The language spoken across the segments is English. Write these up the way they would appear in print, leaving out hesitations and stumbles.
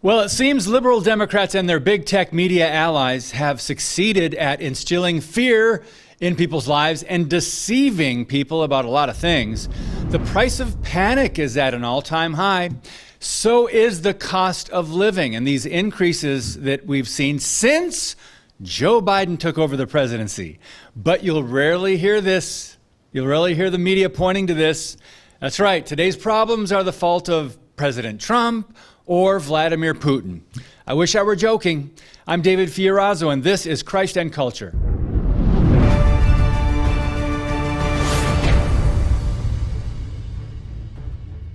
Well, it seems liberal Democrats and their big tech media allies have succeeded at instilling fear in people's lives and deceiving people about a lot of things. The price of panic is at an all-time high. So is the cost of living, and these increases that we've seen since Joe Biden took over the presidency. But you'll rarely hear this. You'll rarely hear the media pointing to this. That's right. Today's problems are the fault of President Trump or Vladimir Putin. I wish I were joking. I'm David Fiorazzo, and this is Christ and Culture.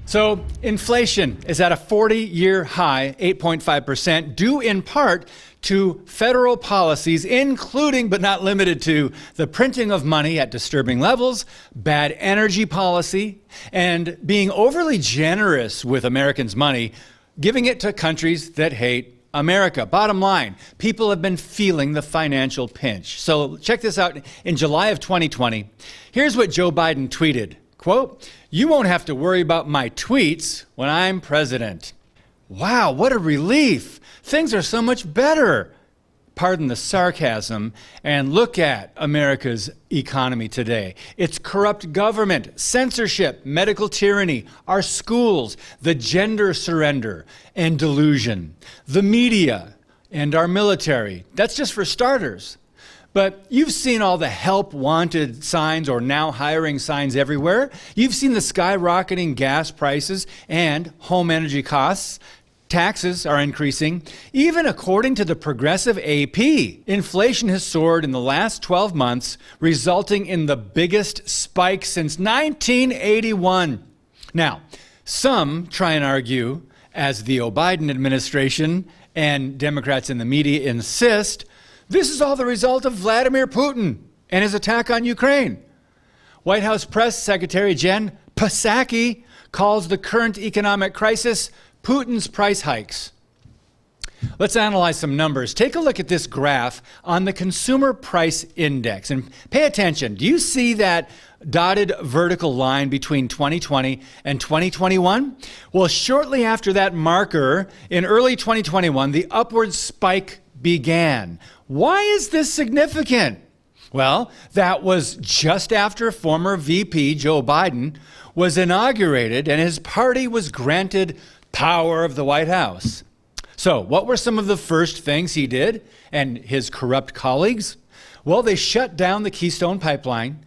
So inflation is at a 40-year high, 8.5%, due in part to federal policies, including but not limited to the printing of money at disturbing levels, bad energy policy, and being overly generous with Americans' money, giving it to countries that hate America. Bottom line, people have been feeling the financial pinch. So check this out. In July of 2020, here's what Joe Biden tweeted. Quote, "You won't have to worry about my tweets when I'm president." Wow, what a relief. Things are so much better. Pardon the sarcasm, and look at America's economy today. It's corrupt government, censorship, medical tyranny, our schools, the gender surrender and delusion, the media, and our military. That's just for starters. But you've seen all the help wanted signs or now hiring signs everywhere. You've seen the skyrocketing gas prices and home energy costs. Taxes are increasing. Even according to the progressive AP, inflation has soared in the last 12 months, resulting in the biggest spike since 1981. Now, some try and argue, as the Biden administration and Democrats in the media insist, this is all the result of Vladimir Putin and his attack on Ukraine. White House Press Secretary Jen Psaki calls the current economic crisis Putin's price hikes. Let's analyze some numbers. Take a look at this graph on the Consumer Price Index and pay attention. Do you see that dotted vertical line between 2020 and 2021? Well, shortly after that marker, in early 2021, the upward spike began. Why is this significant? Well, that was just after former VP Joe Biden was inaugurated and his party was granted power of the White House. So what were some of the first things he did and his corrupt colleagues? Well, they shut down the Keystone Pipeline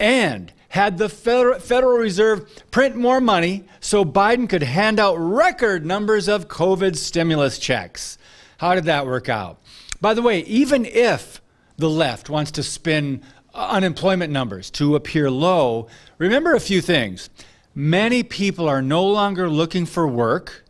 and had the Federal Reserve print more money so Biden could hand out record numbers of COVID stimulus checks. How did that work out? By the way, even if the left wants to spin unemployment numbers to appear low, remember a few things. Many people are no longer looking for work.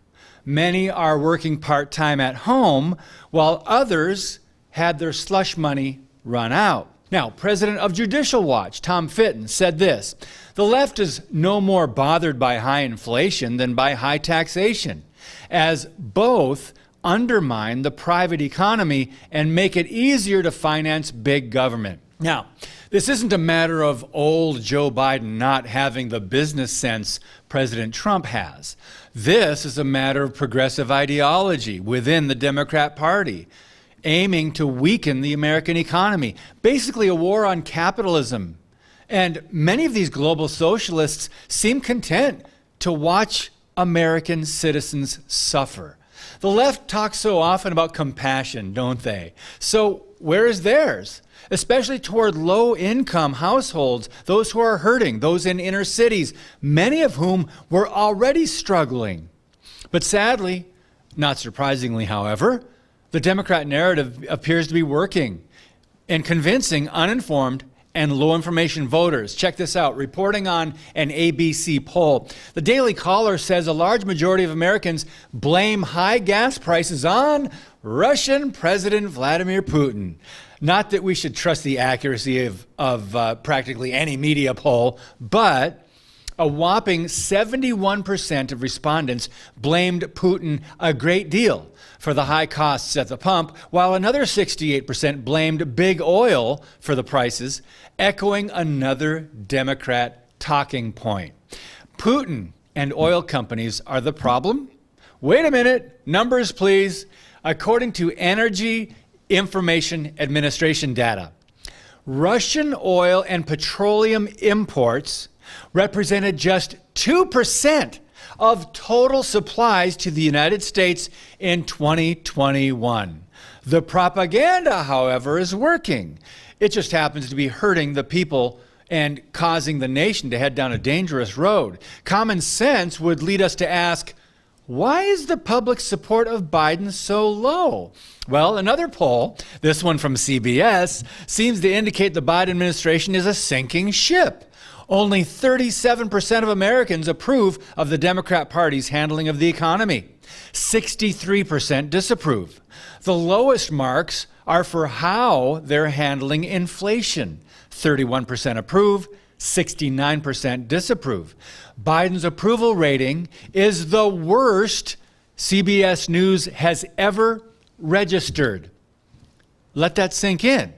Many are working part-time at home, while others had their slush money run out. Now, President of Judicial Watch, Tom Fitton, said this: "The left is no more bothered by high inflation than by high taxation, as both undermine the private economy and make it easier to finance big government." Now, this isn't a matter of old Joe Biden not having the business sense President Trump has. This is a matter of progressive ideology within the Democrat Party, aiming to weaken the American economy. Basically a war on capitalism. And many of these global socialists seem content to watch American citizens suffer. The left talks so often about compassion, don't they? So where is theirs? Especially toward low-income households, those who are hurting, those in inner cities, many of whom were already struggling. But sadly, not surprisingly, however, the Democrat narrative appears to be working and convincing uninformed and low-information voters. Check this out, reporting on an ABC poll. The Daily Caller says a large majority of Americans blame high gas prices on Russian President Vladimir Putin. Not that we should trust the accuracy of practically any media poll, but a whopping 71% of respondents blamed Putin a great deal for the high costs at the pump, while another 68% blamed big oil for the prices, echoing another Democrat talking point. Putin and oil companies are the problem? Wait a minute, numbers please. According to Energy Information Administration data, Russian oil and petroleum imports represented just 2% of total supplies to the United States in 2021. The propaganda, however, is working. It just happens to be hurting the people and causing the nation to head down a dangerous road. Common sense would lead us to ask, why is the public support of Biden so low? Well, another poll, this one from CBS, seems to indicate the Biden administration is a sinking ship. Only 37% of Americans approve of the Democrat Party's handling of the economy. 63% disapprove. The lowest marks are for how they're handling inflation. 31% approve, 69% disapprove. Biden's approval rating is the worst CBS News has ever registered. Let that sink in.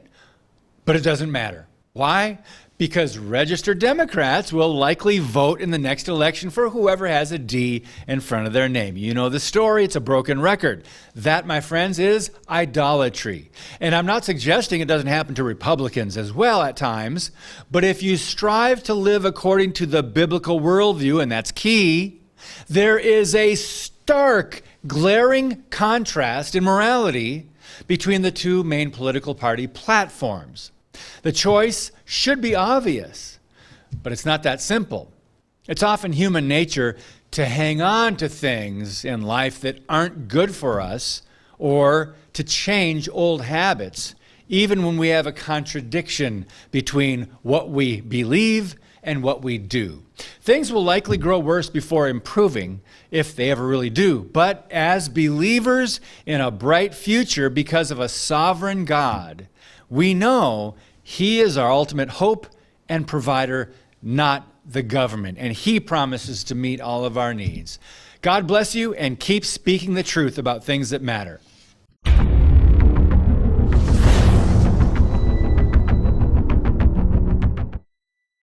But it doesn't matter. Why? Because registered Democrats will likely vote in the next election for whoever has a D in front of their name. You know the story, it's a broken record. That, my friends, is idolatry. And I'm not suggesting it doesn't happen to Republicans as well at times, but if you strive to live according to the biblical worldview, and that's key, there is a stark, glaring contrast in morality between the two main political party platforms. The choice should be obvious, but it's not that simple. It's often human nature to hang on to things in life that aren't good for us or to change old habits, even when we have a contradiction between what we believe and what we do. Things will likely grow worse before improving, if they ever really do. But as believers in a bright future because of a sovereign God, we know He is our ultimate hope and provider, not the government. And He promises to meet all of our needs. God bless you, and keep speaking the truth about things that matter.